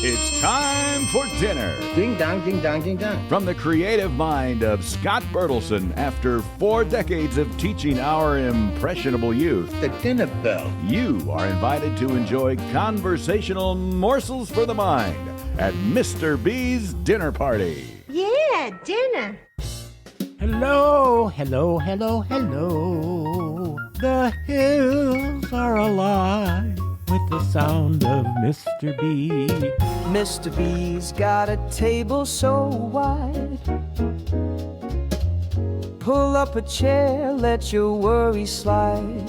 It's time for dinner. Ding dong, ding dong, ding dong. From the creative mind of Scott Bertelson, after 4 decades of teaching our impressionable youth, The dinner bell. you are invited to enjoy conversational morsels for the mind at Mr. B's dinner party. Yeah, dinner. Hello, hello, hello, hello. The hills are alive with the sound of Mr. B. Mr. B's got a table so wide. Pull up a chair, let your worries slide.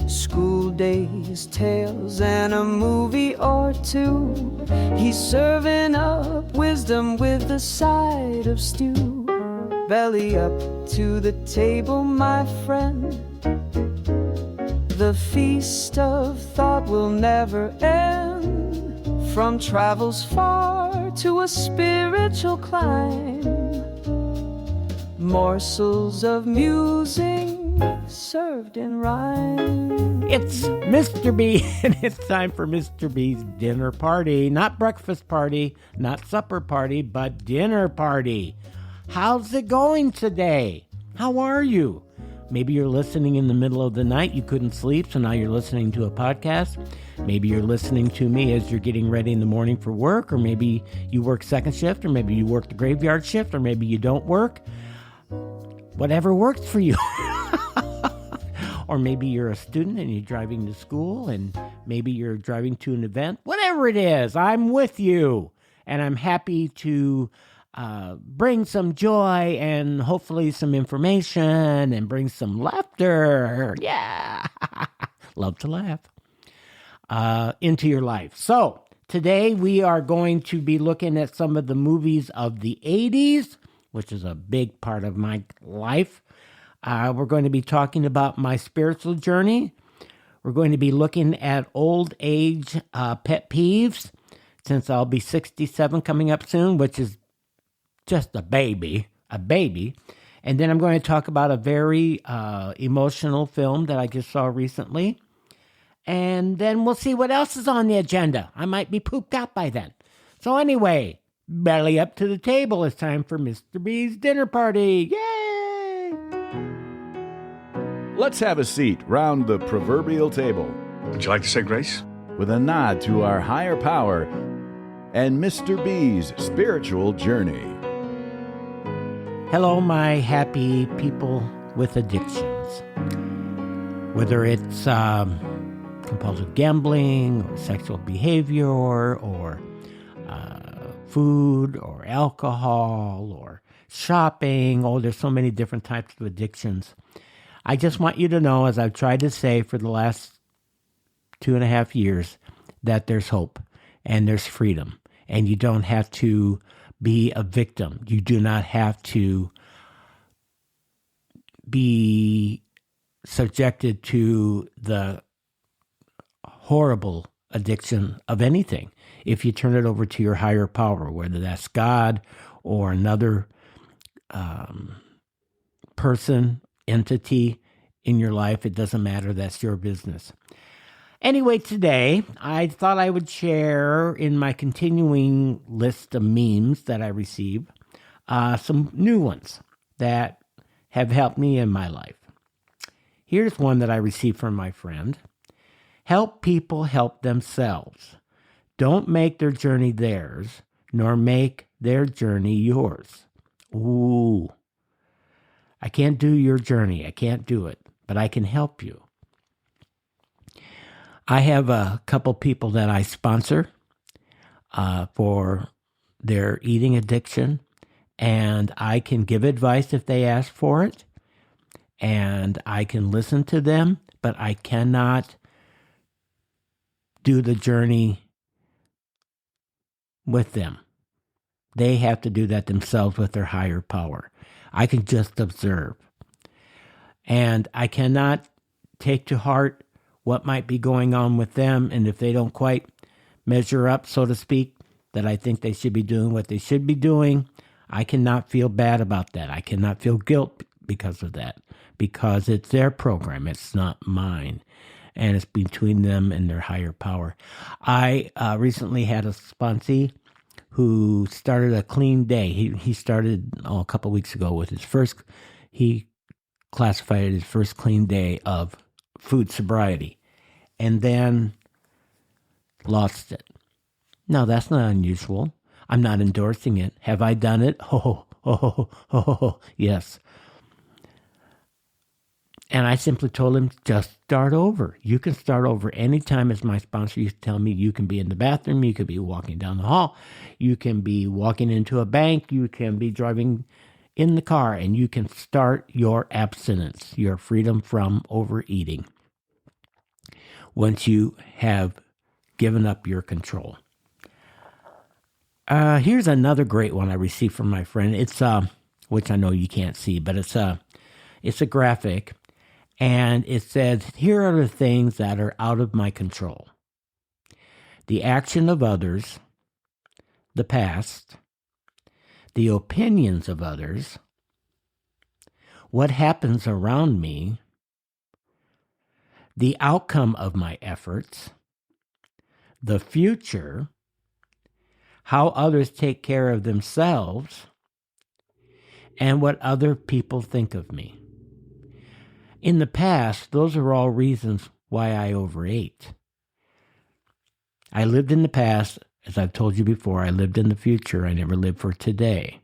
School days, tales, and a movie or two. He's serving up wisdom with a side of stew. Belly up to the table, my friend. The feast of thought will never end. From travels far to a spiritual climb. Morsels of musing served in rhyme. It's Mr. B, and it's time for Mr. B's dinner party. Not breakfast party, not supper party, but dinner party. How's it going today? How are you? Maybe you're listening in the middle of the night. You couldn't sleep, so now you're listening to a podcast. Maybe you're listening to me as you're getting ready in the morning for work, or maybe you work second shift, or maybe you work the graveyard shift, or maybe you don't work. Whatever works for you. Or maybe you're a student and you're driving to school, and maybe you're driving to an event. Whatever it is, I'm with you, and I'm happy to bring some joy and hopefully some information and bring some laughter. Yeah. Love to laugh. Into your life. So today we are going to be looking at some of the movies of the 80's, which is a big part of my life. We're going to be talking about my spiritual journey. We're going to be looking at old age pet peeves, since I'll be 67 coming up soon, which is just a baby. And then I'm going to talk about a very emotional film that I just saw recently. And then we'll see what else is on the agenda. I might be pooped out by then. So anyway, belly up to the table. It's time for Mr. B's dinner party. Yay! Let's have a seat round the proverbial table Would you like to say grace? with a nod to our higher power and Mr. B's spiritual journey. Hello, my happy people with addictions. Whether it's compulsive gambling or sexual behavior or food or alcohol or shopping. Oh, there's so many different types of addictions. I just want you to know, as I've tried to say for the last 2.5 years, that there's hope and there's freedom. And you don't have to be a victim. You do not have to be subjected to the horrible addiction of anything if you turn it over to your higher power, whether that's God or another person, entity in your life. It doesn't matter. That's your business. Anyway, today, I thought I would share in my continuing list of memes that I receive, some new ones that have helped me in my life. Here's one that I received from my friend. Help people help themselves. Don't make their journey theirs, nor make their journey yours. Ooh. I can't do your journey. I can't do it, but I can help you. I have a couple people that I sponsor for their eating addiction, and I can give advice if they ask for it, and I can listen to them, but I cannot do the journey with them. They have to do that themselves with their higher power. I can just observe. And I cannot take to heart what might be going on with them, and if they don't quite measure up, so to speak, that I think they should be doing what they should be doing, I cannot feel bad about that. I cannot feel guilt because of that, because it's their program. It's not mine. and it's between them and their higher power. I recently had a sponsee who started a clean day. He started a couple weeks ago with he classified it his first clean day of food sobriety, and then lost it. Now, that's not unusual. I'm not endorsing it. Have I done it? Yes. And I simply told him, just start over. You can start over anytime, as my sponsor used to tell me. You can be in the bathroom. You could be walking down the hall. You can be walking into a bank. You can be driving in the car, and you can start your abstinence, your freedom from overeating, once you have given up your control. Here's another great one I received from my friend. It's which I know you can't see, but it's a graphic, and it says, here are the things that are out of my control: the action of others, the past, the opinions of others, what happens around me, the outcome of my efforts, the future, how others take care of themselves, and what other people think of me. In the past, those are all reasons why I overate. I lived in the past. As I've told you before, I lived in the future. I never lived for today.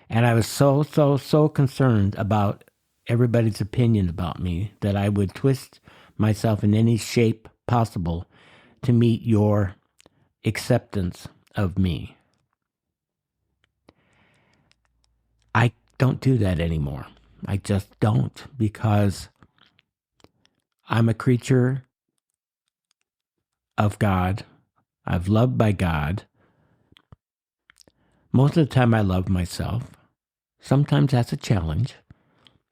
And I was so concerned about everybody's opinion about me that I would twist myself in any shape possible to meet your acceptance of me. I don't do that anymore. I just don't, because I'm a creature of God. I've loved by God. Most of the time I love myself. Sometimes that's a challenge,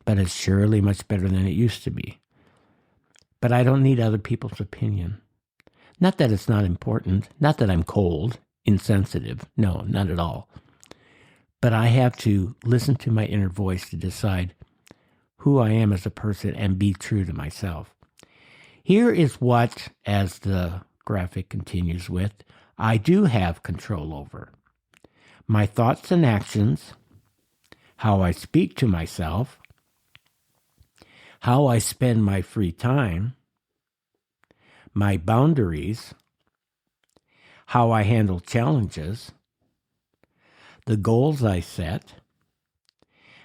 but it's surely much better than it used to be. But I don't need other people's opinion. Not that it's not important, not that I'm cold, insensitive. No, not at all. But I have to listen to my inner voice to decide who I am as a person and be true to myself. Here is what, as the graphic continues with, I do have control over: my thoughts and actions, how I speak to myself, how I spend my free time, my boundaries, how I handle challenges, the goals I set,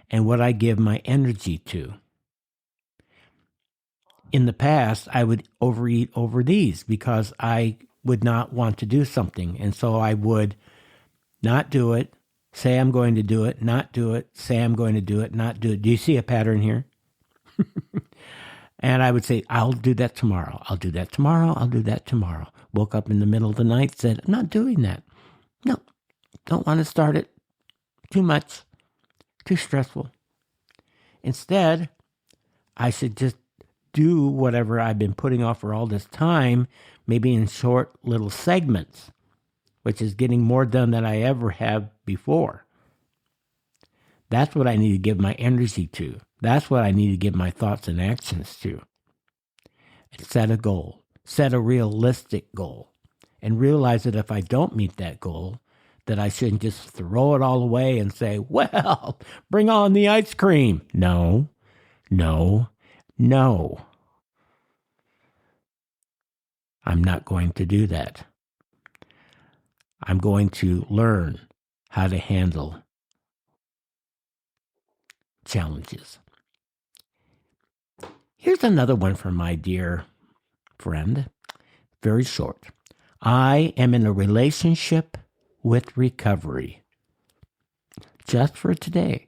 and what I give my energy to. In the past, I would overeat over these because I would not want to do something. And so I would not do it, say I'm going to do it, not do it, say I'm going to do it, not do it. Do you see a pattern here? And I would say, I'll do that tomorrow. I'll do that tomorrow. I'll do that tomorrow. Woke up in the middle of the night, said, I'm not doing that. No, don't want to start it. Too much. Too stressful. Instead, I should just do whatever I've been putting off for all this time, maybe in short little segments, which is getting more done than I ever have before. That's what I need to give my energy to. That's what I need to give my thoughts and actions to. And set a goal. Set a realistic goal. And realize that if I don't meet that goal, that I shouldn't just throw it all away and say, well, bring on the ice cream. No. I'm not going to do that. I'm going to learn how to handle challenges. Here's another one from my dear friend. Very short. I am in a relationship with recovery. Just for today.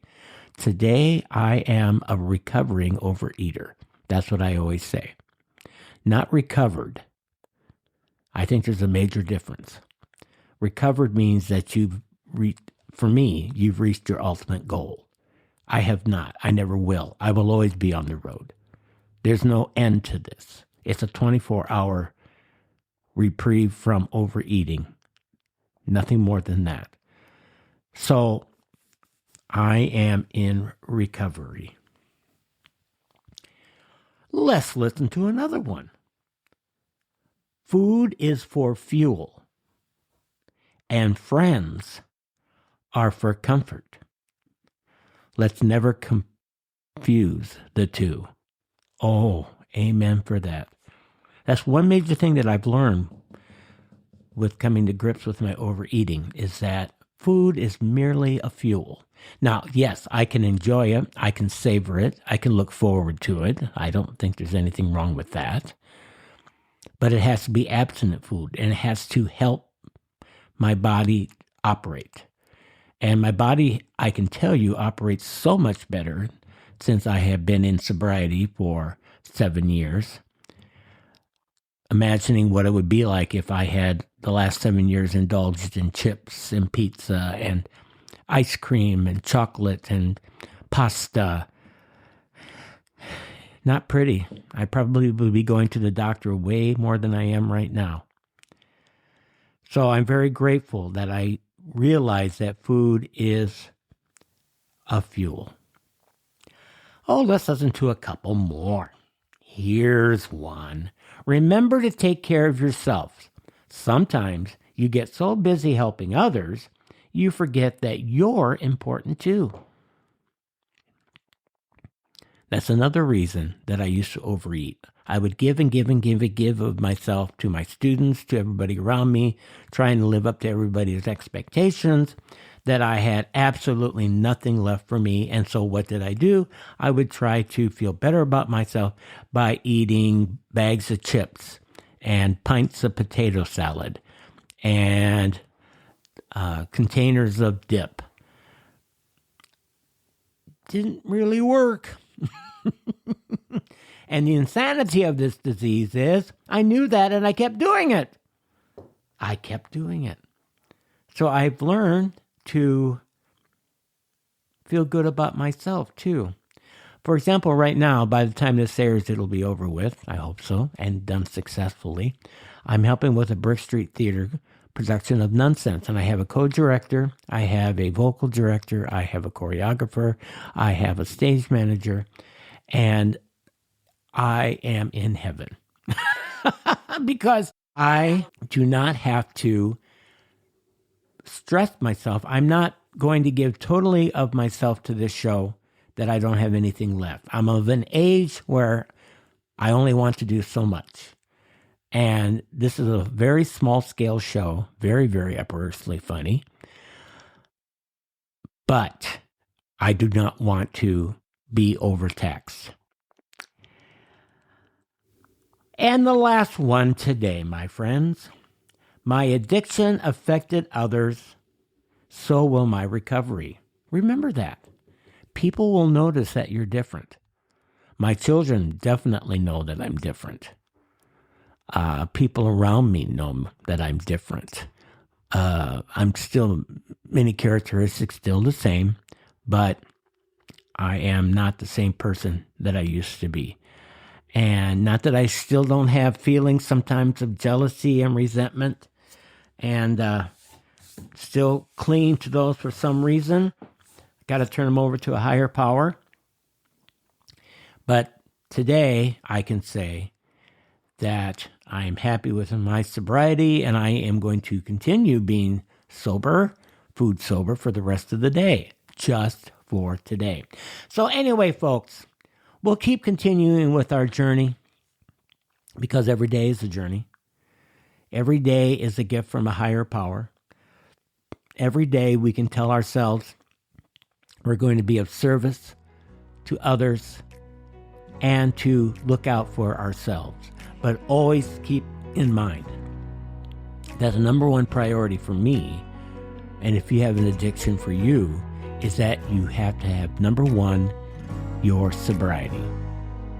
Today, I am a recovering overeater. That's what I always say. Not recovered. I think there's a major difference. Recovered means that you've reached your ultimate goal. I have not. I never will. I will always be on the road. There's no end to this. It's a 24-hour reprieve from overeating. Nothing more than that. So I am in recovery. Let's listen to another one. Food is for fuel, and friends are for comfort. Let's never confuse the two. Oh, amen for that. That's one major thing that I've learned with coming to grips with my overeating, is that food is merely a fuel. Now, yes, I can enjoy it. I can savor it. I can look forward to it. I don't think there's anything wrong with that. But it has to be abstinent food, and it has to help my body operate. And my body, I can tell you, operates so much better since I have been in sobriety for 7 years. Imagining what it would be like if I had the last 7 years indulged in chips and pizza and ice cream and chocolate and pasta. Not pretty. I probably would be going to the doctor way more than I am right now. So I'm very grateful that I realize that food is a fuel. Oh, let's listen to a couple more. Here's one. Remember to take care of yourself. Sometimes you get so busy helping others, you forget that you're important too. That's another reason that I used to overeat. I would give and give and give and give of myself to my students, to everybody around me, trying to live up to everybody's expectations, that I had absolutely nothing left for me. And so what did I do? I would try to feel better about myself by eating bags of chips and pints of potato salad and containers of dip. Didn't really work. And the insanity of this disease is I knew that and I kept doing it. So I've learned to feel good about myself too. For example, right now, by the time this airs, it'll be over with, I hope so, and done successfully. I'm helping with a Brick Street Theater production of Nonsense, and I have a co-director, I have a vocal director, I have a choreographer, I have a stage manager, and I am in heaven. Because I do not have to stress myself. I'm not going to give totally of myself to this show that I don't have anything left. I'm of an age where I only want to do so much. And this is a very small scale show, very, very upperly funny. But I do not want to be overtaxed. And the last one today, my friends. My addiction affected others, so will my recovery. Remember that. People will notice that you're different. My children definitely know that I'm different. People around me know that I'm different. I'm still, many characteristics still the same, but I am not the same person that I used to be. And not that I still don't have feelings sometimes of jealousy and resentment, and still cling to those for some reason. Got to turn them over to a higher power. But today I can say that I am happy with my sobriety, and I am going to continue being sober, food sober, for the rest of the day, just for today. So anyway, folks, we'll keep continuing with our journey, because every day is a journey. Every day is a gift from a higher power. Every day we can tell ourselves we're going to be of service to others and to look out for ourselves. But always keep in mind that the number one priority for me, and if you have an addiction for you, is that you have to have, number one, your sobriety,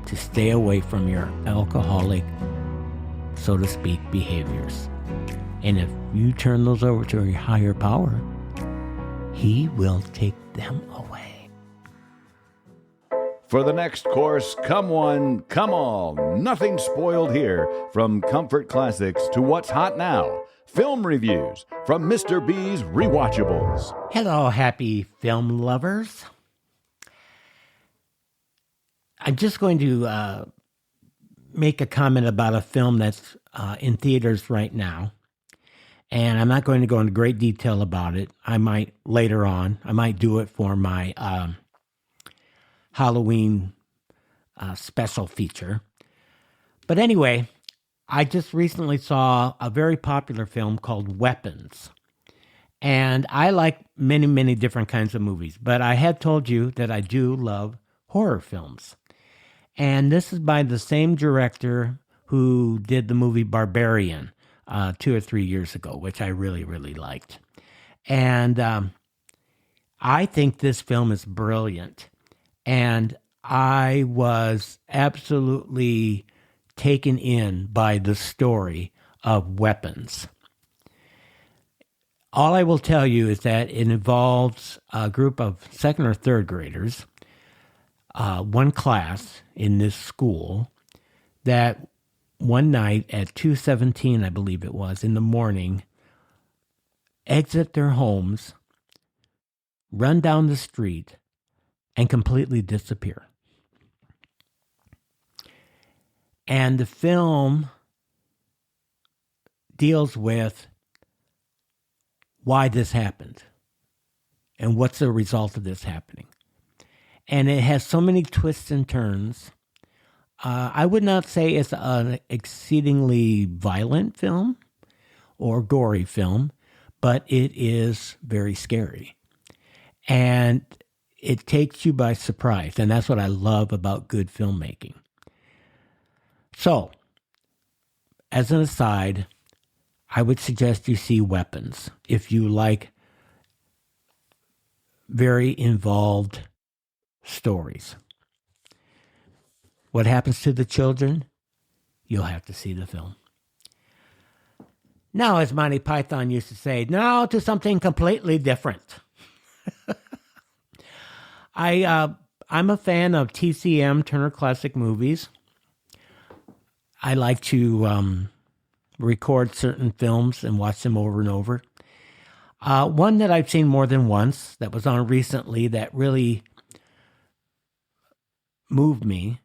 to stay away from your alcoholic, so to speak, behaviors. And if you turn those over to your higher power, he will take them away. For the next course, come one, come all. Nothing spoiled here. From comfort classics to what's hot now. Film reviews from Mr. B's Rewatchables. Hello, happy film lovers. I'm just going to make a comment about a film that's in theaters right now. And I'm not going to go into great detail about it. I might later on. I might do it for my Halloween special feature. But anyway, I just recently saw a very popular film called Weapons. And I like many, many different kinds of movies. But I had told you that I do love horror films. And this is by the same director who did the movie Barbarian 2 or 3 years ago, which I really, really liked. And I think this film is brilliant. And I was absolutely taken in by the story of Weapons. All I will tell you is that it involves a group of second or third graders, one class in this school, that one night at 2:17, I believe it was, in the morning, exit their homes, run down the street, and completely disappear. And the film deals with why this happened and what's the result of this happening. And it has so many twists and turns. I would not say it's an exceedingly violent film or gory film, but it is very scary. And it takes you by surprise. And that's what I love about good filmmaking. So, as an aside, I would suggest you see Weapons if you like very involved stories. What happens to the children? You'll have to see the film. Now, as Monty Python used to say, now to something completely different. I'm a fan of TCM, Turner Classic Movies. I like to record certain films and watch them over and over. One that I've seen more than once that was on recently that really moved me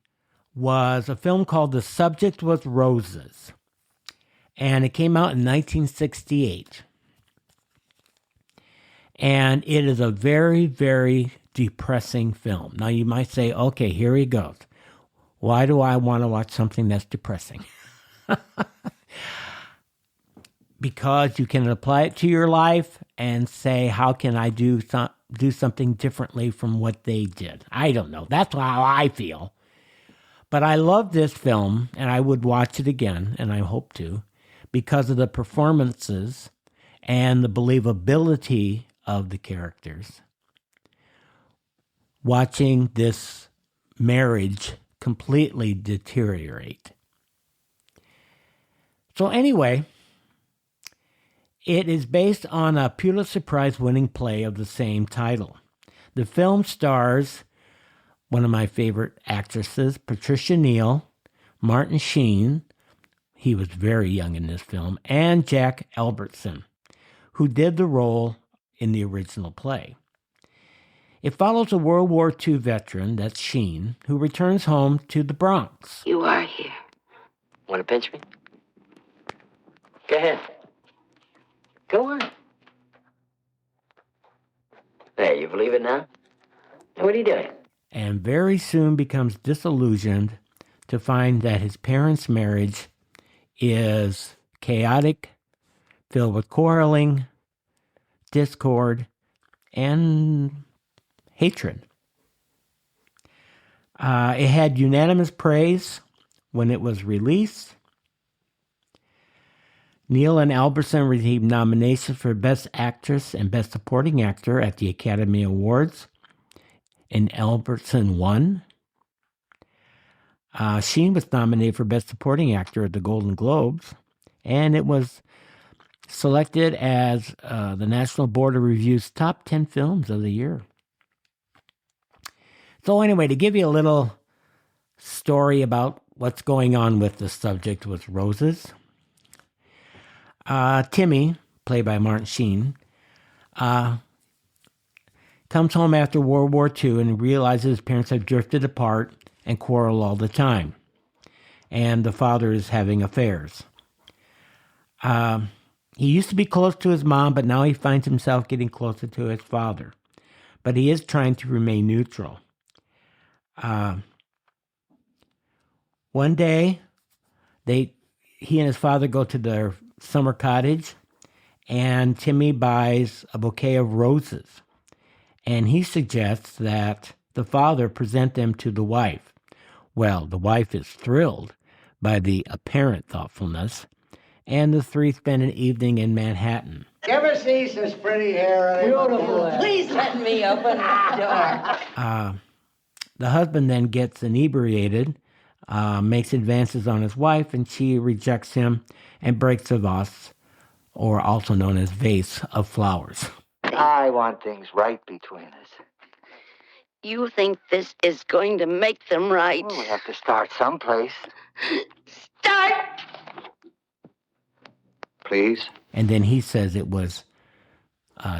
was a film called The Subject Was Roses. And it came out in 1968. And it is a very, very depressing film. Now you might say, okay, here he goes. Why do I want to watch something that's depressing? Because you can apply it to your life and say, how can I do something differently from what they did? I don't know. That's how I feel. But I love this film, and I would watch it again, and I hope to, because of the performances and the believability of the characters. Watching this marriage completely deteriorate. So anyway, it is based on a Pulitzer Prize-winning play of the same title. The film stars one of my favorite actresses, Patricia Neal, Martin Sheen, he was very young in this film, and Jack Albertson, who did the role in the original play. It follows a World War II veteran, that's Sheen, who returns home to the Bronx. You are here. Want to pinch me? Go ahead. Go on. There, you believe it now? Now, what are you doing? And very soon becomes disillusioned to find that his parents' marriage is chaotic, filled with quarreling, discord, and hatred. It had unanimous praise when it was released. Neal and Albertson received nominations for Best Actress and Best Supporting Actor at the Academy Awards, and Albertson won. Sheen was nominated for Best Supporting Actor at the Golden Globes, and it was selected as the National Board of Review's top 10 films of the year. So anyway, to give you a little story about what's going on with The Subject Was Roses, Timmy, played by Martin Sheen, comes home after World War II and realizes his parents have drifted apart and quarrel all the time. and the father is having affairs. He used to be close to his mom, but now he finds himself getting closer to his father. But he is trying to remain neutral. One day, he and his father go to their summer cottage, and Timmy buys a bouquet of roses. And he suggests that the father present them to the wife. Well, the wife is thrilled by the apparent thoughtfulness, and the three spend an evening in Manhattan. You ever see such pretty hair? Beautiful. Please let me open the door. The husband then gets inebriated, makes advances on his wife, and she rejects him and breaks a vase, or also known as vase, of flowers. I want things right between us. You think this is going to make them right? Well, we have to start someplace. Start! Please? And then he says it was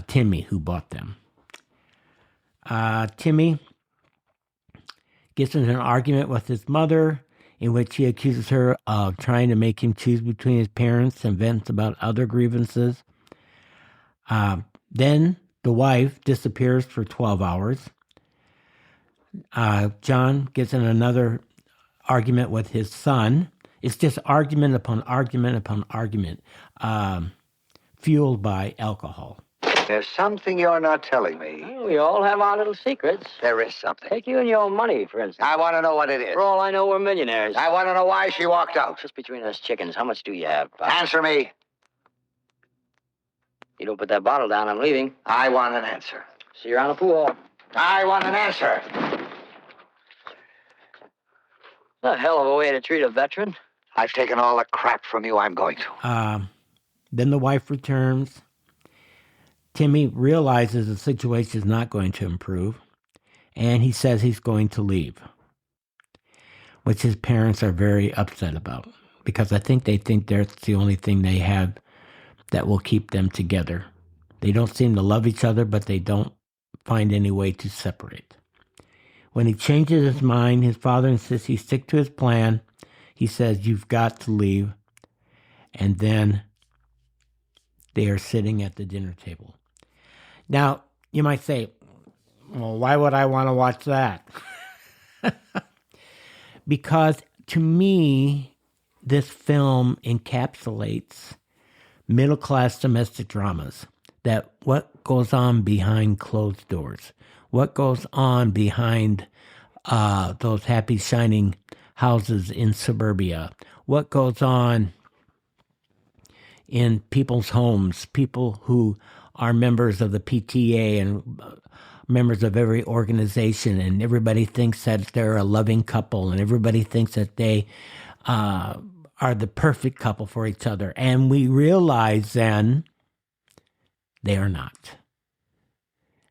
Timmy who bought them. Timmy gets into an argument with his mother in which he accuses her of trying to make him choose between his parents and vents about other grievances. Then the wife disappears for 12 hours. John gets in another argument with his son. It's just argument upon argument upon argument, fueled by alcohol. There's something you're not telling me. Well, we all have our little secrets. There is something. Take you and your money, for instance. I want to know what it is. For all I know, we're millionaires. I want to know why she walked out. Just between us chickens, how much do you have, Pop? Answer me. You don't put that bottle down, I'm leaving. I want an answer. See you around the pool. I want an answer. A hell of a way to treat a veteran. I've taken all the crap from you. I'm going to. Then the wife returns. Timmy realizes the situation is not going to improve, and he says he's going to leave, which his parents are very upset about, because I think they think that's the only thing they have that will keep them together. They don't seem to love each other, but they don't find any way to separate. When he changes his mind, his father insists he stick to his plan. He says, "You've got to leave." And then they are sitting at the dinner table. Now, you might say, well, why would I want to watch that? Because to me, this film encapsulates middle-class domestic dramas, that what goes on behind closed doors, what goes on behind those happy, shining houses in suburbia, what goes on in people's homes, people who are members of the PTA and members of every organization, and everybody thinks that they're a loving couple, and everybody thinks that they are the perfect couple for each other. And we realize then they are not.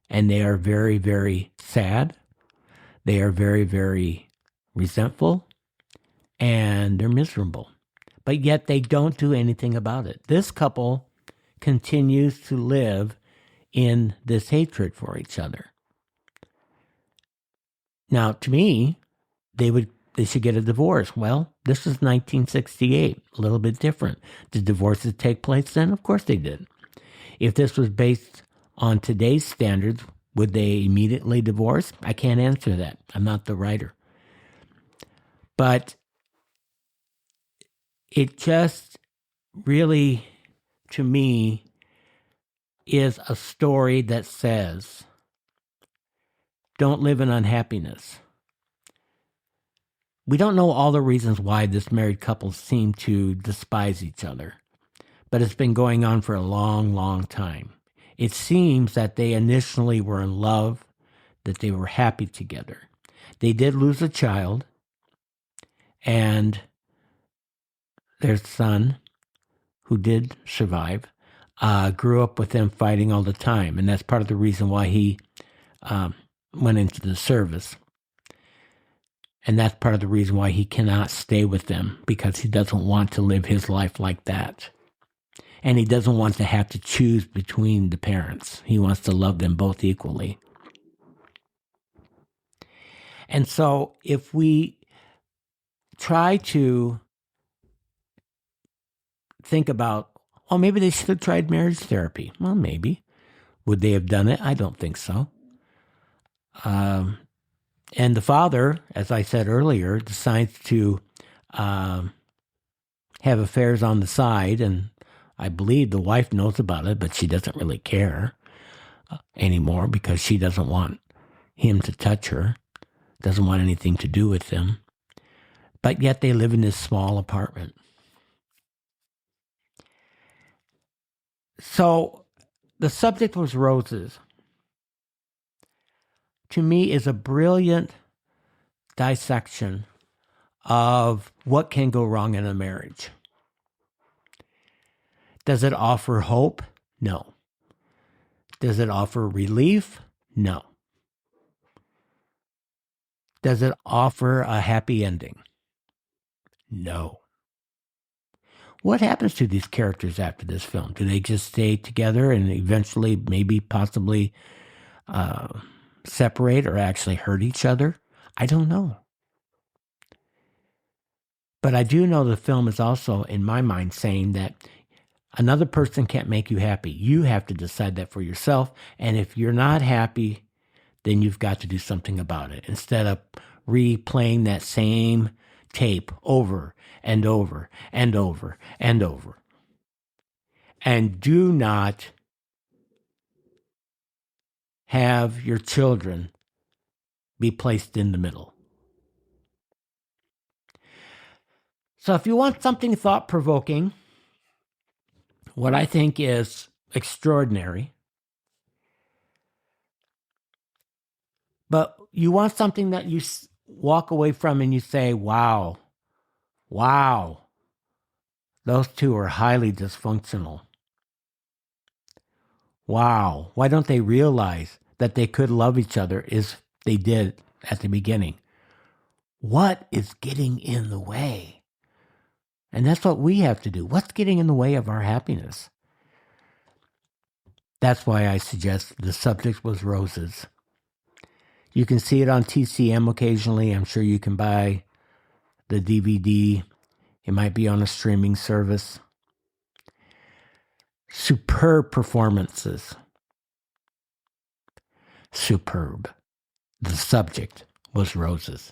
And they are very, very sad. They are very, very resentful. And they're miserable. But yet they don't do anything about it. This couple continues to live in this hatred for each other. Now, to me, they should get a divorce. Well, this is 1968, a little bit different. Did divorces take place then? Of course they did. If this was based on today's standards, would they immediately divorce? I can't answer that. I'm not the writer. But it just really, to me, is a story that says, don't live in unhappiness. We don't know all the reasons why this married couple seem to despise each other, but it's been going on for a long, long time. It seems that they initially were in love, that they were happy together. They did lose a child, and their son, who did survive, grew up with them fighting all the time. And that's part of the reason why he went into the service. And that's part of the reason why he cannot stay with them, because he doesn't want to live his life like that. And he doesn't want to have to choose between the parents. He wants to love them both equally. And so if we try to think about, oh, maybe they should have tried marriage therapy. Well, maybe. Would they have done it? I don't think so. And the father, as I said earlier, decides to have affairs on the side, and I believe the wife knows about it, but she doesn't really care anymore because she doesn't want him to touch her, doesn't want anything to do with him. But yet they live in this small apartment. So the subject was roses. To me, is a brilliant dissection of what can go wrong in a marriage. Does it offer hope? No. Does it offer relief? No. Does it offer a happy ending? No. What happens to these characters after this film? Do they just stay together and eventually, maybe, possibly separate or actually hurt each other? I don't know. But I do know the film is also, in my mind, saying that another person can't make you happy. You have to decide that for yourself. And if you're not happy, then you've got to do something about it. Instead of replaying that same tape over and over and over and over. And do not have your children be placed in the middle. So if you want something thought-provoking, what I think is extraordinary, but you want something that you walk away from and you say, wow, those two are highly dysfunctional. Wow, why don't they realize that they could love each other as they did at the beginning? What is getting in the way? And that's what we have to do. What's getting in the way of our happiness? That's why I suggest the subject was roses. You can see it on TCM occasionally. I'm sure you can buy the DVD. It might be on a streaming service. Superb performances. Superb. The subject was roses.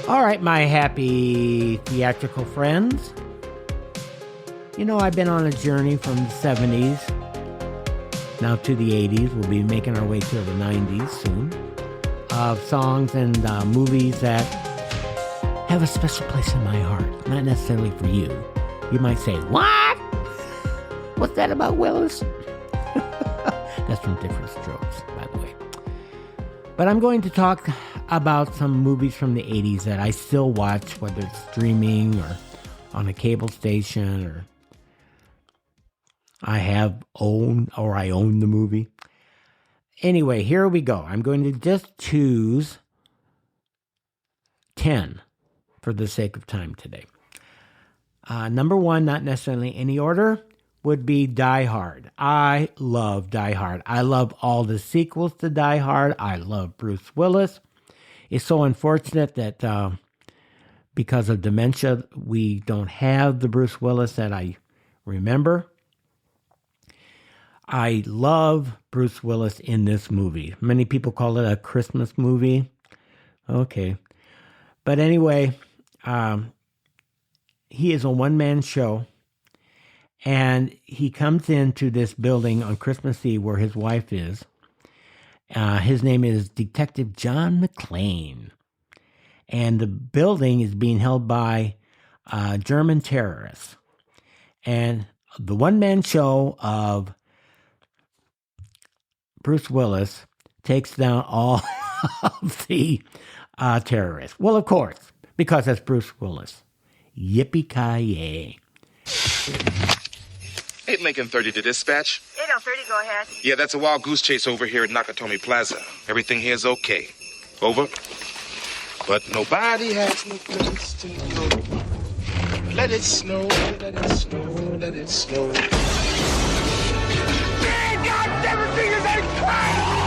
All right, my happy theatrical friends. You know, I've been on a journey from the 70s now to the 80s. We'll be making our way to the 90s soon. Of songs and movies that have a special place in my heart. Not necessarily for you. You might say, what? What's that about Willis? That's from Different Strokes, by the way. But I'm going to talk about some movies from the 80s that I still watch, whether it's streaming or on a cable station, or I own the movie. Anyway, here we go. I'm going to just choose 10 for the sake of time today. Number one, not necessarily in any order, would be Die Hard. I love Die Hard. I love all the sequels to Die Hard. I love Bruce Willis. It's so unfortunate that because of dementia, we don't have the Bruce Willis that I remember. I love Bruce Willis in this movie. Many people call it a Christmas movie. Okay. But anyway, he is a one-man show. And he comes into this building on Christmas Eve where his wife is. His name is Detective John McClane. And the building is being held by German terrorists. And the one-man show of Bruce Willis takes down all of the terrorists. Well, of course, because that's Bruce Willis. Yippee-ki-yay. 8 Lincoln 30 to dispatch. 8030, go ahead. Yeah, that's a wild goose chase over here at Nakatomi Plaza. Everything here's okay. Over. But nobody has no place to go. Let it snow, let it snow, let it snow. Man, God, everything is a crime!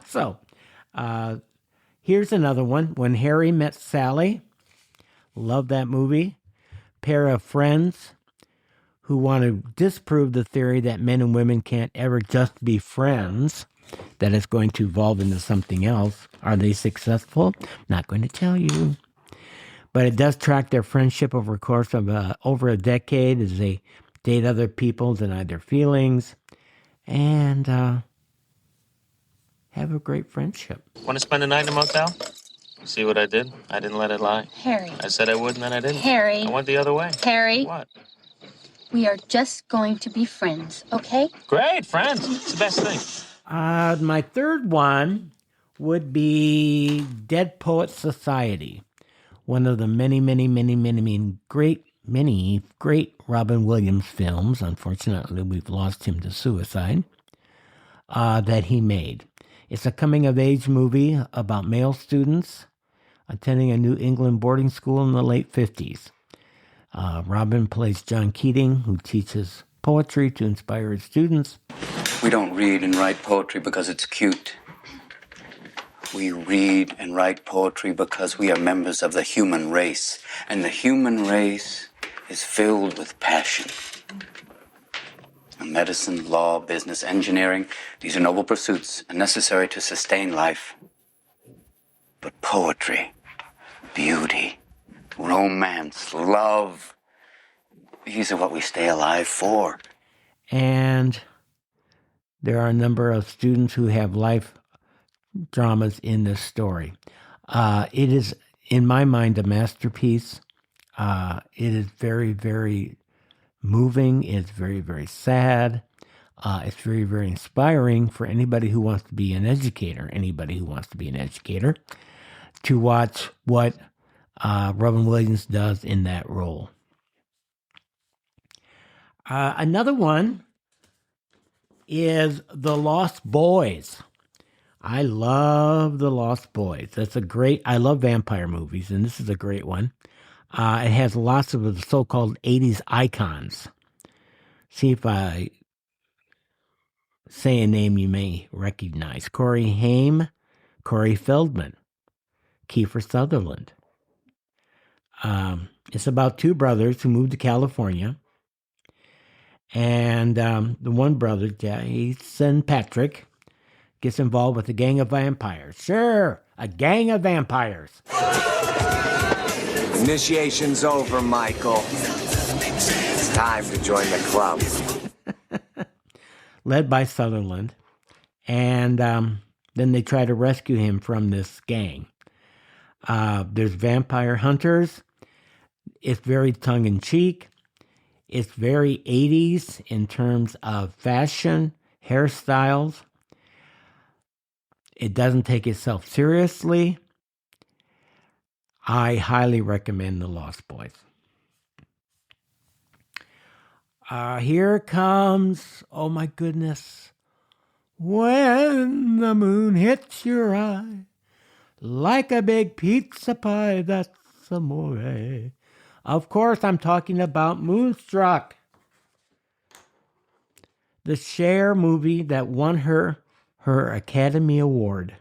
So, here's another one. When Harry Met Sally. Love that movie. Pair of friends who want to disprove the theory that men and women can't ever just be friends, that it's going to evolve into something else. Are they successful? Not going to tell you. But it does track their friendship over a course of over a decade as they date other people, deny their feelings, and have a great friendship. Want to spend the night in a motel? See what I did? I didn't let it lie. Harry. I said I would, and then I didn't. Harry. I went the other way. Harry. What? We are just going to be friends, okay? Great, friends. It's the best thing. My third one would be Dead Poets Society. One of the many great Robin Williams films. Unfortunately, we've lost him to suicide. That he made. It's a coming-of-age movie about male students attending a New England boarding school in the late 50s. Robin plays John Keating, who teaches poetry to inspire his students. We don't read and write poetry because it's cute. We read and write poetry because we are members of the human race, and the human race is filled with passion. Medicine, law, business, engineering, these are noble pursuits and necessary to sustain life. But poetry, beauty, romance, love, these are what we stay alive for. And there are a number of students who have life dramas in this story. It is, in my mind, a masterpiece. It is very, very moving. It's very, very sad. It's very, very inspiring for anybody who wants to be an educator, to watch what Robin Williams does in that role. Another one is The Lost Boys. I love The Lost Boys. I love vampire movies, and this is a great one. It has lots of the so-called 80's icons. See if I say a name you may recognize. Corey Haim, Corey Feldman, Kiefer Sutherland. It's about two brothers who moved to California. And the one brother, Jason Patrick, gets involved with a gang of vampires. Sure, a gang of vampires. Initiation's over, Michael. It's time to join the club. Led by Sutherland. And then they try to rescue him from this gang. There's vampire hunters. It's very tongue-in-cheek. It's very 80s in terms of fashion, hairstyles. It doesn't take itself seriously. I highly recommend The Lost Boys. Here comes, oh my goodness, When the Moon Hits Your Eye, like a big pizza pie, that's amore. Of course, I'm talking about Moonstruck. The Cher movie that won her Academy Award.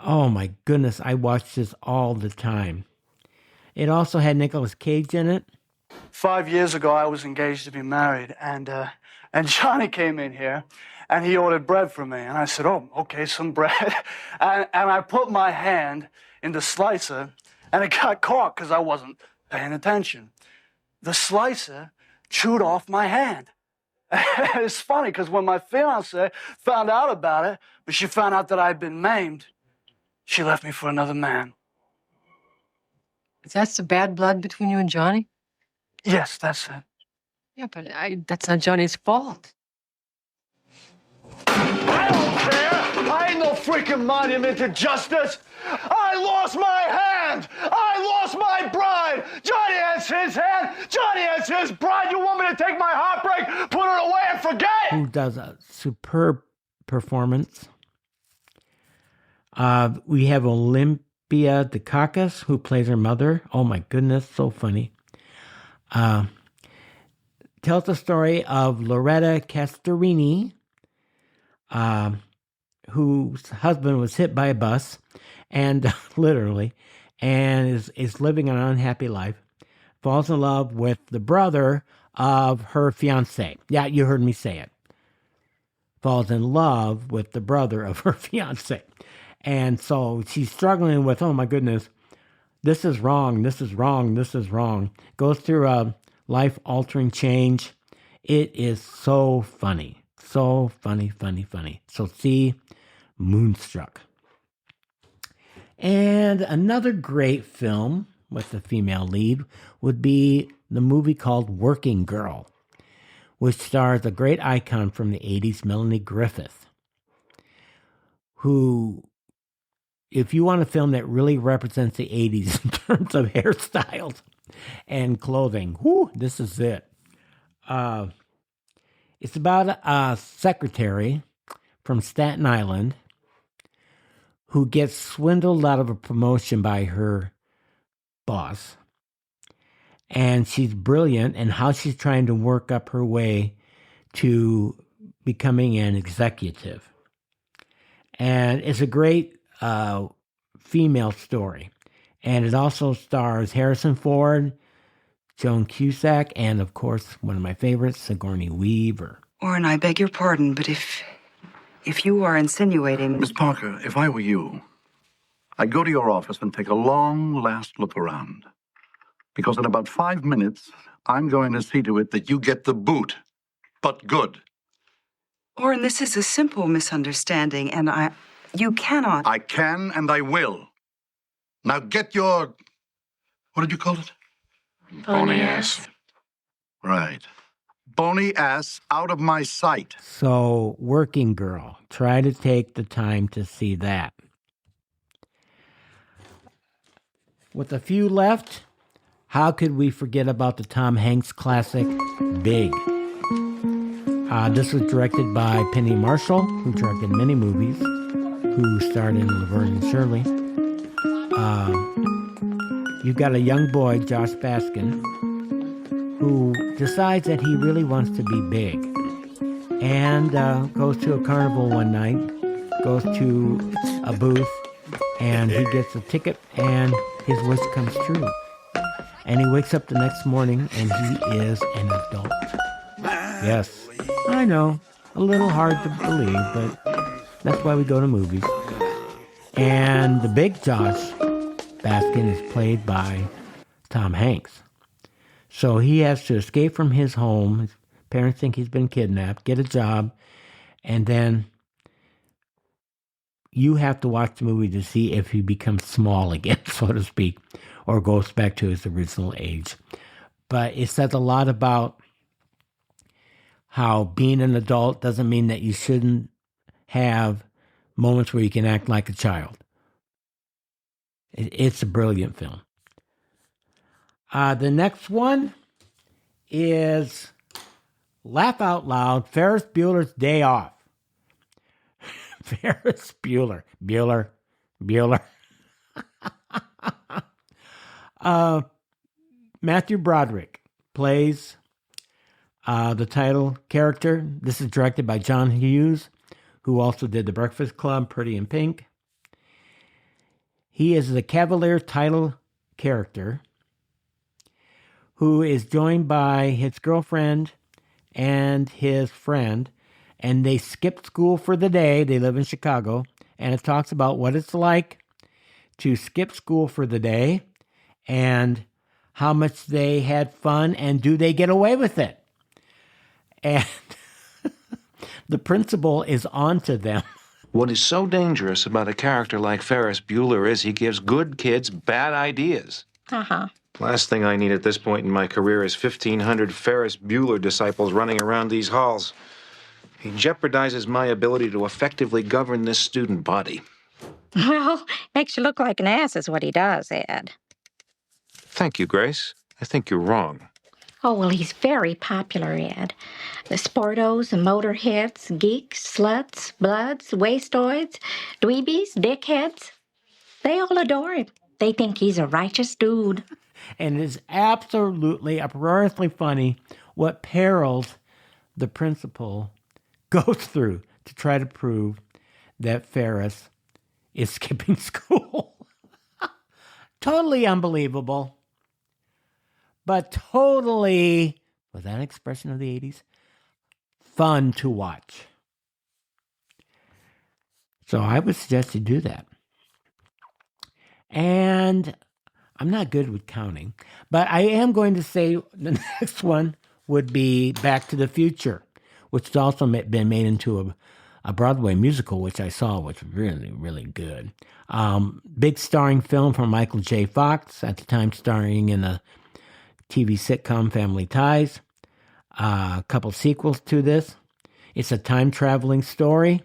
Oh my goodness, I watched this all the time. It also had Nicolas Cage in it. 5 years ago, I was engaged to be married, and Johnny came in here, and he ordered bread for me. And I said, oh, okay, some bread. and I put my hand in the slicer, and it got caught because I wasn't paying attention. The slicer chewed off my hand. It's funny, because when my fiancée found out about it, but she found out that I'd been maimed, she left me for another man. That's the bad blood between you and Johnny? Yes, that's it. Yeah, but that's not Johnny's fault. I don't care! I ain't no freaking monument to justice! I lost my hand! I lost my bride! Johnny has his hand! Johnny has his bride! You want me to take my heartbreak, put it away, and forget? Who does a superb performance. We have Olympia Dukakis, who plays her mother. Oh my goodness, so funny. Tells the story of Loretta Castorini, whose husband was hit by a bus, and literally, and is living an unhappy life, falls in love with the brother of her fiancé. Yeah, you heard me say it. Falls in love with the brother of her fiancé. And so she's struggling with, oh my goodness, this is wrong, this is wrong, this is wrong. Goes through a life-altering change. It is so funny. So funny, funny, funny. So see Moonstruck. And another great film with the female lead would be the movie called Working Girl, which stars a great icon from the 80s, Melanie Griffith, who, if you want a film that really represents the 80s in terms of hairstyles and clothing, this is it. It's about a secretary from Staten Island who gets swindled out of a promotion by her boss. And she's brilliant in how she's trying to work up her way to becoming an executive. And it's a great female story. And it also stars Harrison Ford, Joan Cusack, and of course, one of my favorites, Sigourney Weaver. Warren, I beg your pardon, but if you are insinuating... Miss Parker, if I were you, I'd go to your office and take a long last look around. Because in about 5 minutes, I'm going to see to it that you get the boot, but good. Warren, this is a simple misunderstanding, and you cannot... I can and I will. Now get your... What did you call it? Bony ass. Right. Bony ass out of my sight. So, Working Girl. Try to take the time to see that. With a few left, how could we forget about the Tom Hanks classic, Big? This was directed by Penny Marshall, who directed many movies, who starred in Laverne and Shirley. You've got a young boy, Josh Baskin, who decides that he really wants to be big, and goes to a carnival one night, goes to a booth, and he gets a ticket, and his wish comes true. And he wakes up the next morning, and he is an adult. Yes, I know, a little hard to believe, but that's why we go to movies. And the big Josh Baskin is played by Tom Hanks. So he has to escape from his home. His parents think he's been kidnapped, get a job, and then you have to watch the movie to see if he becomes small again, so to speak, or goes back to his original age. But it says a lot about how being an adult doesn't mean that you shouldn't have moments where you can act like a child. It's a brilliant film. The next one is laugh out loud, Ferris Bueller's Day Off. Ferris Bueller. Matthew Broderick plays the title character. This is directed by John Hughes, who also did The Breakfast Club, Pretty in Pink. He is the Cavalier title character who is joined by his girlfriend and his friend, and they skipped school for the day. They live in Chicago, and it talks about what it's like to skip school for the day and how much they had fun and do they get away with it. And the principal is on to them. What is so dangerous about a character like Ferris Bueller is he gives good kids bad ideas. Uh-huh. Last thing I need at this point in my career is 1,500 Ferris Bueller disciples running around these halls. He jeopardizes my ability to effectively govern this student body. Well, makes you look like an ass is what he does, Ed. Thank you, Grace. I think you're wrong. Oh, well, he's very popular, Ed. The sportos, the motorheads, geeks, sluts, bloods, wastoids, dweebies, dickheads, they all adore him. They think he's a righteous dude. And it's absolutely uproariously funny what perils the principal goes through to try to prove that Ferris is skipping school. Totally unbelievable, but totally, was that an expression of the 80s? Fun to watch. So I would suggest you do that. And I'm not good with counting, but I am going to say the next one would be Back to the Future, which has also been made into a Broadway musical, which I saw, which was really, really good. Big starring film from Michael J. Fox, at the time starring in a TV sitcom Family Ties. A couple sequels to this. It's a time-traveling story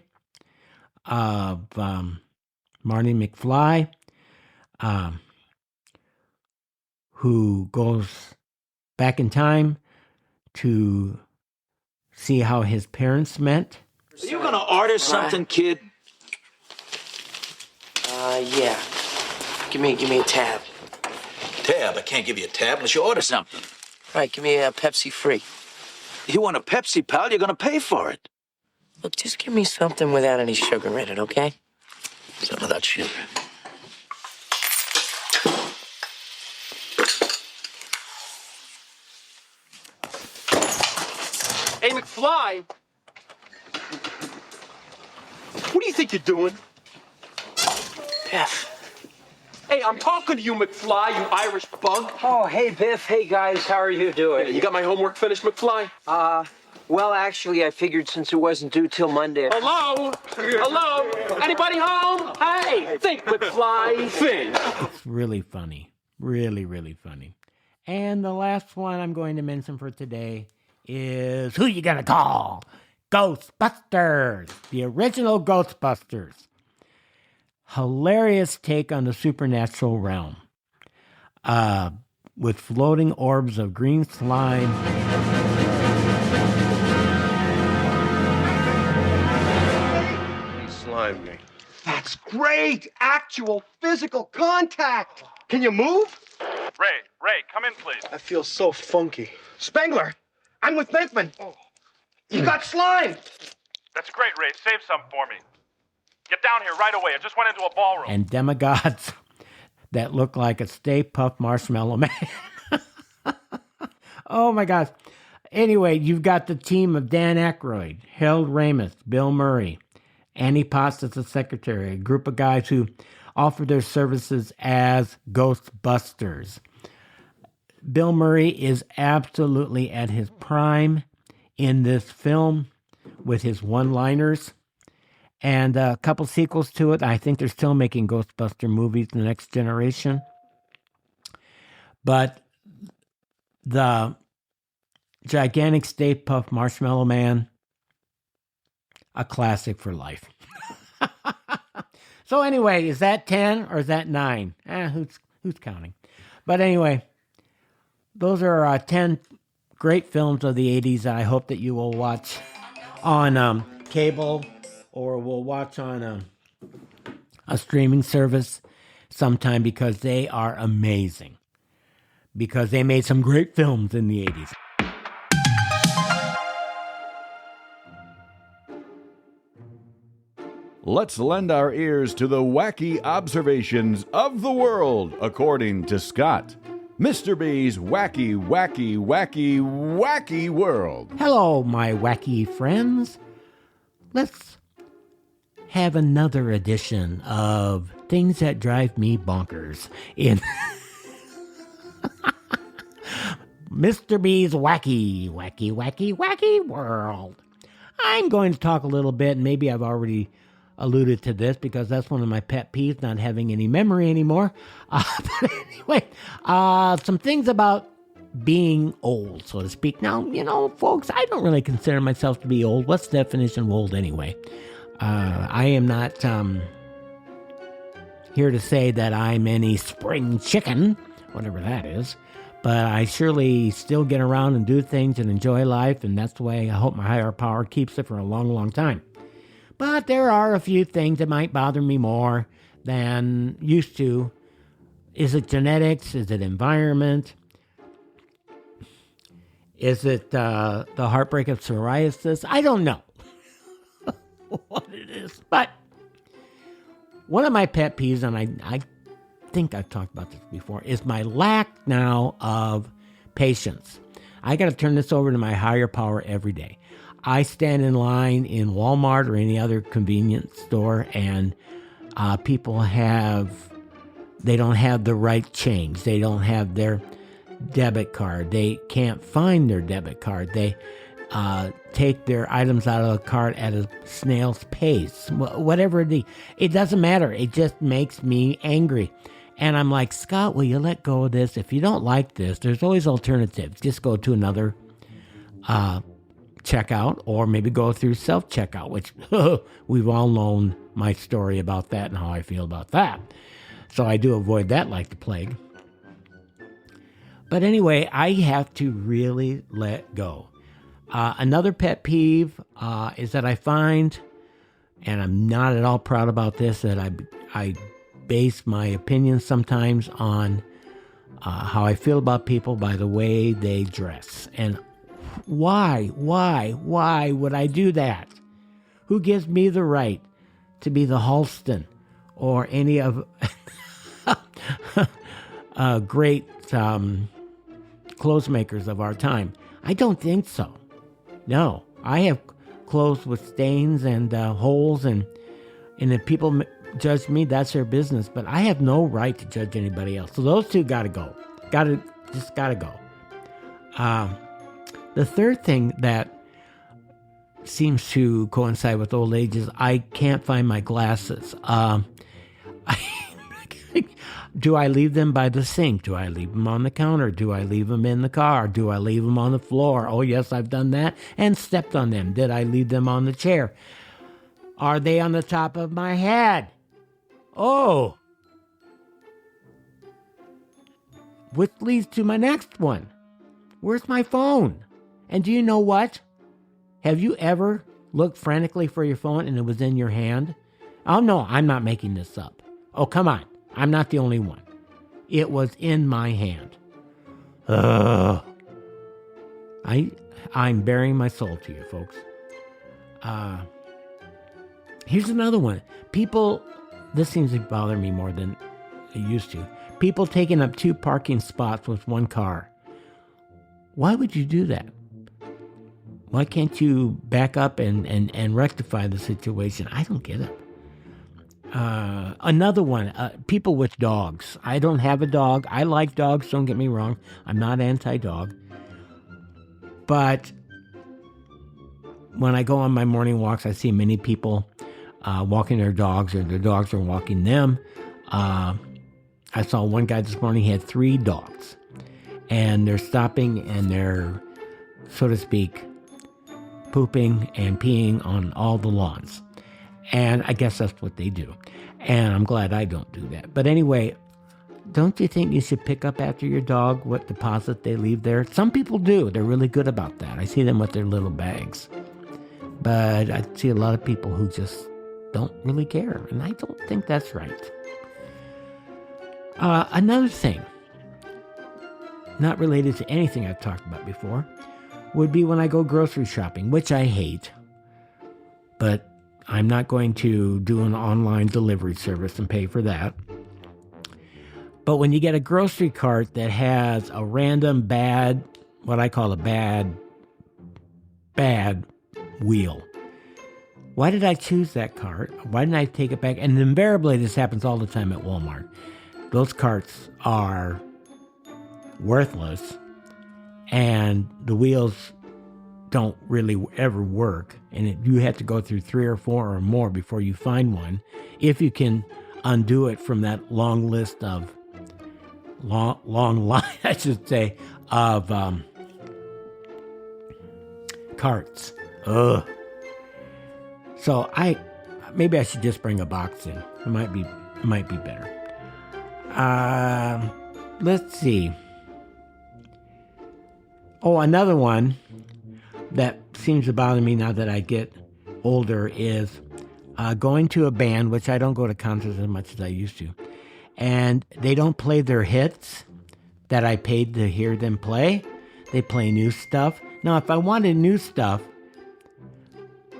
of Marty McFly, who goes back in time to see how his parents met. Are you gonna order something, kid? Yeah. Give me a tab. Tab? I can't give you a tab unless you order something. Right, give me a Pepsi free. You want a Pepsi, pal? You're gonna pay for it. Look, just give me something without any sugar in it, okay? Something without sugar. Hey, McFly! What do you think you're doing? Biff. Hey, I'm talking to you, McFly, you Irish bug. Oh, hey, Biff. Hey, guys. How are you doing? Hey, you got my homework finished, McFly? Well, actually, I figured since it wasn't due till Monday. Hello? Hello? Anybody home? Hey, think, McFly, think. It's really funny. Really, really funny. And the last one I'm going to mention for today is Who You Gonna Call? Ghostbusters. The original Ghostbusters. Hilarious take on the supernatural realm. With floating orbs of green slime. He slimed me. That's great! Actual physical contact! Can you move? Ray, come in, please. I feel so funky. Spengler, I'm with Venkman. Oh. You got slimed! That's great, Ray. Save some for me. Get down here right away. I just went into a ballroom. And demigods that look like a Stay Puft Marshmallow Man. Oh my gosh. Anyway, you've got the team of Dan Aykroyd, Harold Ramis, Bill Murray, Annie Potts as the secretary, a group of guys who offer their services as Ghostbusters. Bill Murray is absolutely at his prime in this film with his one-liners. And a couple sequels to it. I think they're still making Ghostbuster movies in the next generation. But the gigantic Stay Puft Marshmallow Man, a classic for life. So anyway, is that 10 or is that 9? Who's counting? But anyway, those are 10 great films of the 80s that I hope that you will watch on cable, or we'll watch on a streaming service sometime, because they are amazing. Because they made some great films in the 80s. Let's lend our ears to the wacky observations of the world, according to Scott. Mr. B's wacky, wacky, wacky, wacky world. Hello, my wacky friends. Let's have another edition of Things That Drive Me Bonkers in Mr. B's wacky, wacky, wacky, wacky world. I'm going to talk a little bit, and maybe I've already alluded to this because that's one of my pet peeves, not having any memory anymore. But anyway, some things about being old, so to speak. Now, folks, I don't really consider myself to be old. What's the definition of old anyway? I am not here to say that I'm any spring chicken, whatever that is, but I surely still get around and do things and enjoy life, and that's the way I hope my higher power keeps it for a long, long time. But there are a few things that might bother me more than used to. Is it genetics? Is it environment? Is it the heartbreak of psoriasis? I don't know what it is, but One of my pet peeves, and I think I've talked about this before, is my lack now of patience. I got to turn this over to my higher power every day. I stand in line in Walmart or any other convenience store, and people they don't have the right change. They don't have their debit card. They can't find their debit card. They take their items out of the cart at a snail's pace. Whatever it doesn't matter. It just makes me angry. And I'm like, Scott, will you let go of this? If you don't like this, there's always alternatives. Just go to another checkout, or maybe go through self-checkout, which we've all known my story about that and how I feel about that. So I do avoid that like the plague. But anyway, I have to really let go. Another pet peeve is that I find, and I'm not at all proud about this, that I base my opinions sometimes on how I feel about people by the way they dress. And why would I do that? Who gives me the right to be the Halston or any of great clothes makers of our time? I don't think so. No, I have clothes with stains and holes, and if people judge me, that's their business. But I have no right to judge anybody else. So those two got to go. Just got to go. The third thing that seems to coincide with old age is I can't find my glasses. Do I leave them by the sink? Do I leave them on the counter? Do I leave them in the car? Do I leave them on the floor? Oh, yes, I've done that and stepped on them. Did I leave them on the chair? Are they on the top of my head? Oh. Which leads to my next one. Where's my phone? And do you know what? Have you ever looked frantically for your phone and it was in your hand? Oh, no, I'm not making this up. Oh, come on. I'm not the only one. It was in my hand. I'm bearing my soul to you, folks. Here's another one. People, this seems to bother me more than it used to. People taking up 2 parking spots with 1 car. Why would you do that? Why can't you back up and rectify the situation? I don't get it. Another one, people with dogs. I don't have a dog. I like dogs, don't get me wrong. I'm not anti-dog. But when I go on my morning walks, I see many people walking their dogs, or their dogs are walking them. I saw one guy this morning, he had 3 dogs. And they're stopping and they're, so to speak, pooping and peeing on all the lawns. And I guess that's what they do. And I'm glad I don't do that. But anyway, don't you think you should pick up after your dog what deposit they leave there? Some people do. They're really good about that. I see them with their little bags. But I see a lot of people who just don't really care. And I don't think that's right. Another thing, not related to anything I've talked about before, would be when I go grocery shopping, which I hate. But I'm not going to do an online delivery service and pay for that. But when you get a grocery cart that has a random bad, what I call a bad wheel, why did I choose that cart? Why didn't I take it back? And invariably, this happens all the time at Walmart. Those carts are worthless, and the wheels don't really ever work, and you have to go through 3 or 4 or more before you find one, if you can undo it from that long list of long line, I should say, of carts. Ugh. So maybe I should just bring a box in. It might be better. Let's see. Oh, another one that seems to bother me now that I get older is going to a band, which I don't go to concerts as much as I used to, and they don't play their hits that I paid to hear them play. They play new stuff. Now, if I wanted new stuff,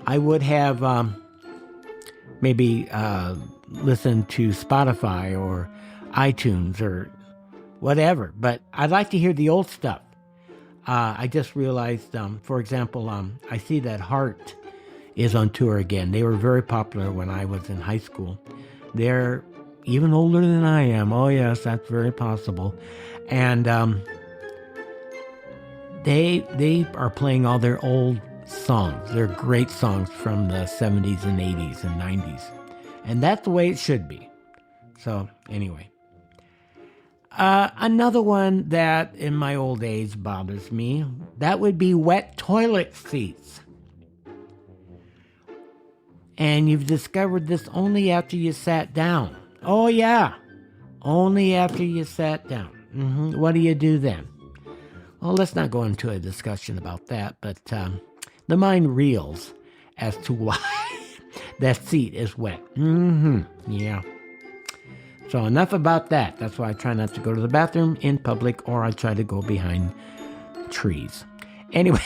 I would have maybe listen to Spotify or iTunes or whatever. But I'd like to hear the old stuff. I just realized, for example, I see that Heart is on tour again. They were very popular when I was in high school. They're even older than I am. Oh, yes, that's very possible. And they are playing all their old songs. They're great songs from the 70s and 80s and 90s. And that's the way it should be. So, anyway. Another one that in my old age bothers me, that would be wet toilet seats. And you've discovered this only after you sat down. Oh, yeah. Only after you sat down. What do you do then? Well, let's not go into a discussion about that, but the mind reels as to why that seat is wet. Yeah. So enough about that. That's why I try not to go to the bathroom in public, or I try to go behind trees. Anyway.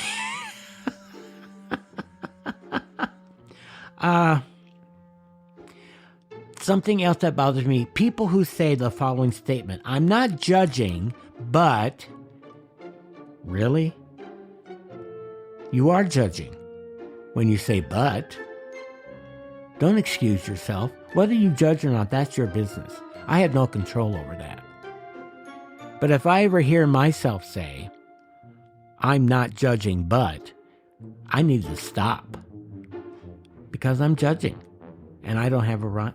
Something else that bothers me, people who say the following statement, I'm not judging, but... Really? You are judging when you say but. Don't excuse yourself. Whether you judge or not, that's your business. I have no control over that. But if I ever hear myself say, I'm not judging, but, I need to stop. Because I'm judging. And I don't have a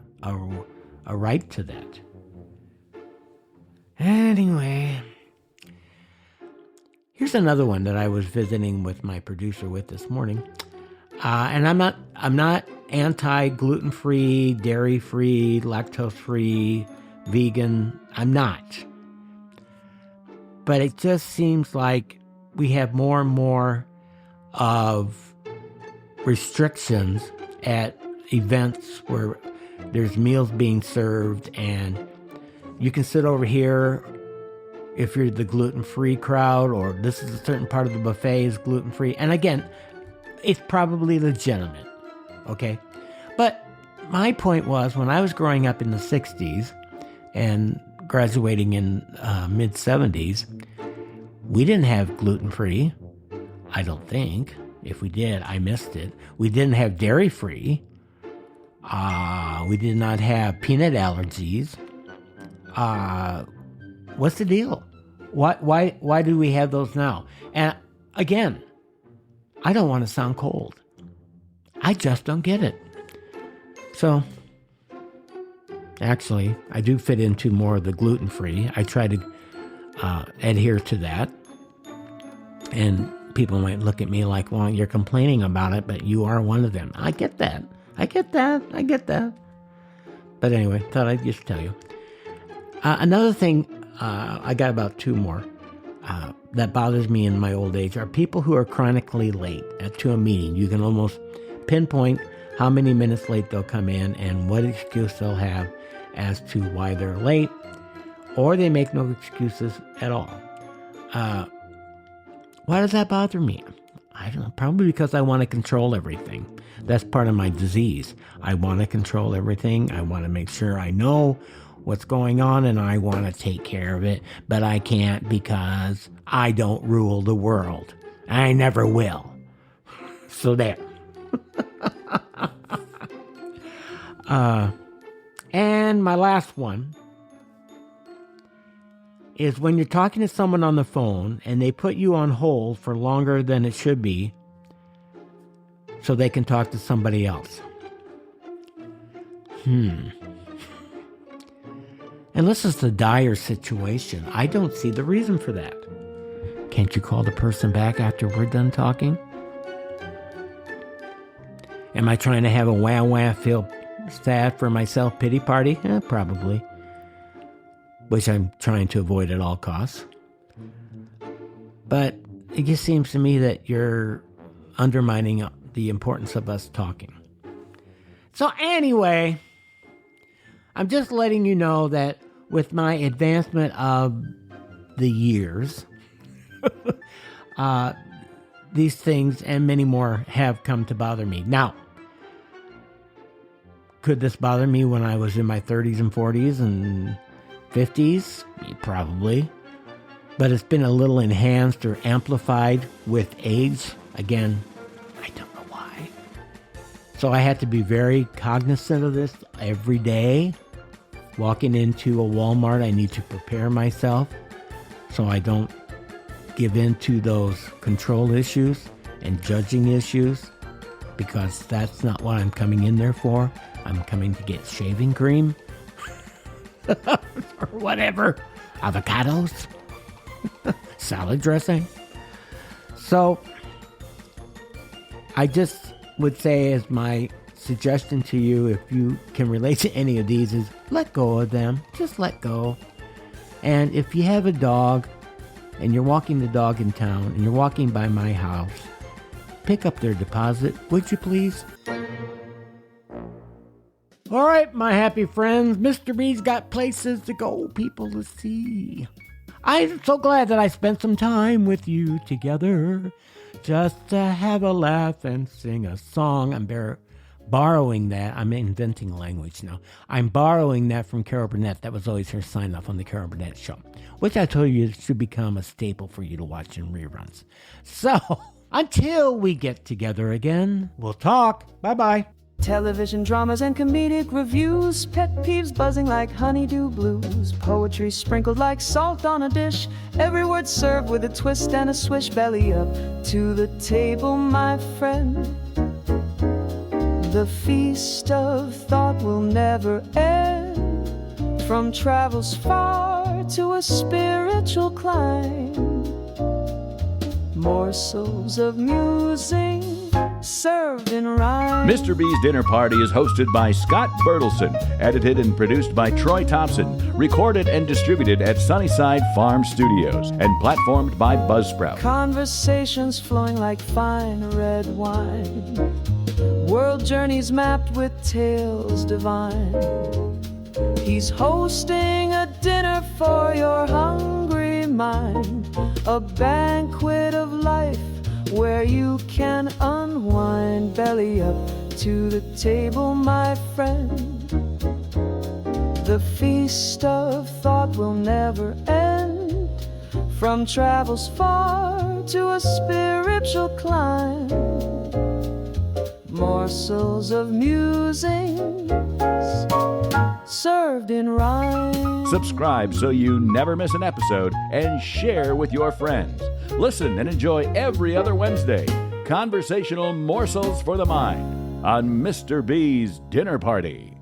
right to that. Anyway. Here's another one that I was visiting with my producer with this morning. And I'm not anti-gluten-free, dairy-free, lactose-free, vegan. I'm not. But it just seems like we have more and more of restrictions at events where there's meals being served, and you can sit over here if you're the gluten-free crowd, or this is a certain part of the buffet is gluten-free. And again, it's probably legitimate, okay? But my point was, when I was growing up in the 60s and graduating in mid-70s, we didn't have gluten-free, I don't think. If we did, I missed it. We didn't have dairy-free. We did not have peanut allergies. What's the deal? Why do we have those now? And again, I don't want to sound cold. I just don't get it. So, actually, I do fit into more of the gluten-free. I try to adhere to that. And people might look at me like, well, you're complaining about it, but you are one of them. I get that. But anyway, thought I'd just tell you. Another thing, I got about two more, that bothers me in my old age are people who are chronically late to a meeting. You can almost pinpoint how many minutes late they'll come in and what excuse they'll have as to why they're late, or they make no excuses at all. Why does that bother me? I don't know, probably because I want to control everything. That's part of my disease. I want to control everything. I want to make sure I know what's going on, and I want to take care of it, but I can't because I don't rule the world. I never will. So there. And my last one is when you're talking to someone on the phone and they put you on hold for longer than it should be so they can talk to somebody else. Unless it's a dire situation, I don't see the reason for that. Can't you call the person back after we're done talking? Am I trying to have a wah-wah feel sad for myself pity party? Probably. Which I'm trying to avoid at all costs. But it just seems to me that you're undermining the importance of us talking. So anyway, I'm just letting you know that with my advancement of the years, these things and many more have come to bother me. Now, Could this bother me when I was in my 30s and 40s and 50s? Probably. But it's been a little enhanced or amplified with age. Again, I don't know why. So I had to be very cognizant of this every day. Walking into a Walmart, I need to prepare myself so I don't give in to those control issues and judging issues, because that's not what I'm coming in there for. I'm coming to get shaving cream or whatever, avocados, salad dressing. So I just would say, as my suggestion to you, if you can relate to any of these, is let go of them. Just let go. And if you have a dog and you're walking the dog in town and you're walking by my house, pick up their deposit, would you please? All right, my happy friends, Mr. B's got places to go, people to see. I'm so glad that I spent some time with you together just to have a laugh and sing a song. I'm borrowing that. I'm inventing a language now. I'm borrowing that from Carol Burnett. That was always her sign-off on the Carol Burnett Show, which I told you should become a staple for you to watch in reruns. So, until we get together again, we'll talk. Bye-bye. Television dramas and comedic reviews, pet peeves buzzing like honeydew blues, poetry sprinkled like salt on a dish, every word served with a twist and a swish. Belly up to the table, my friend. The feast of thought will never end, from travels far to a spiritual climb. Morsels of musing served in rhyme. Mr. B's Dinner Party is hosted by Scott Bertelson, edited and produced by Troy Thompson, recorded and distributed at Sunnyside Farm Studios, and platformed by Buzzsprout. Conversations flowing like fine red wine, world journeys mapped with tales divine. He's hosting a dinner for your hungry mind, a banquet of life where you can unwind. Belly up to the table, my friend. The feast of thought will never end, from travels far to a spiritual climb. Morsels of musings served in rhyme. Subscribe so you never miss an episode, and share with your friends. Listen and enjoy every other Wednesday. Conversational morsels for the mind on Mr. B's Dinner Party.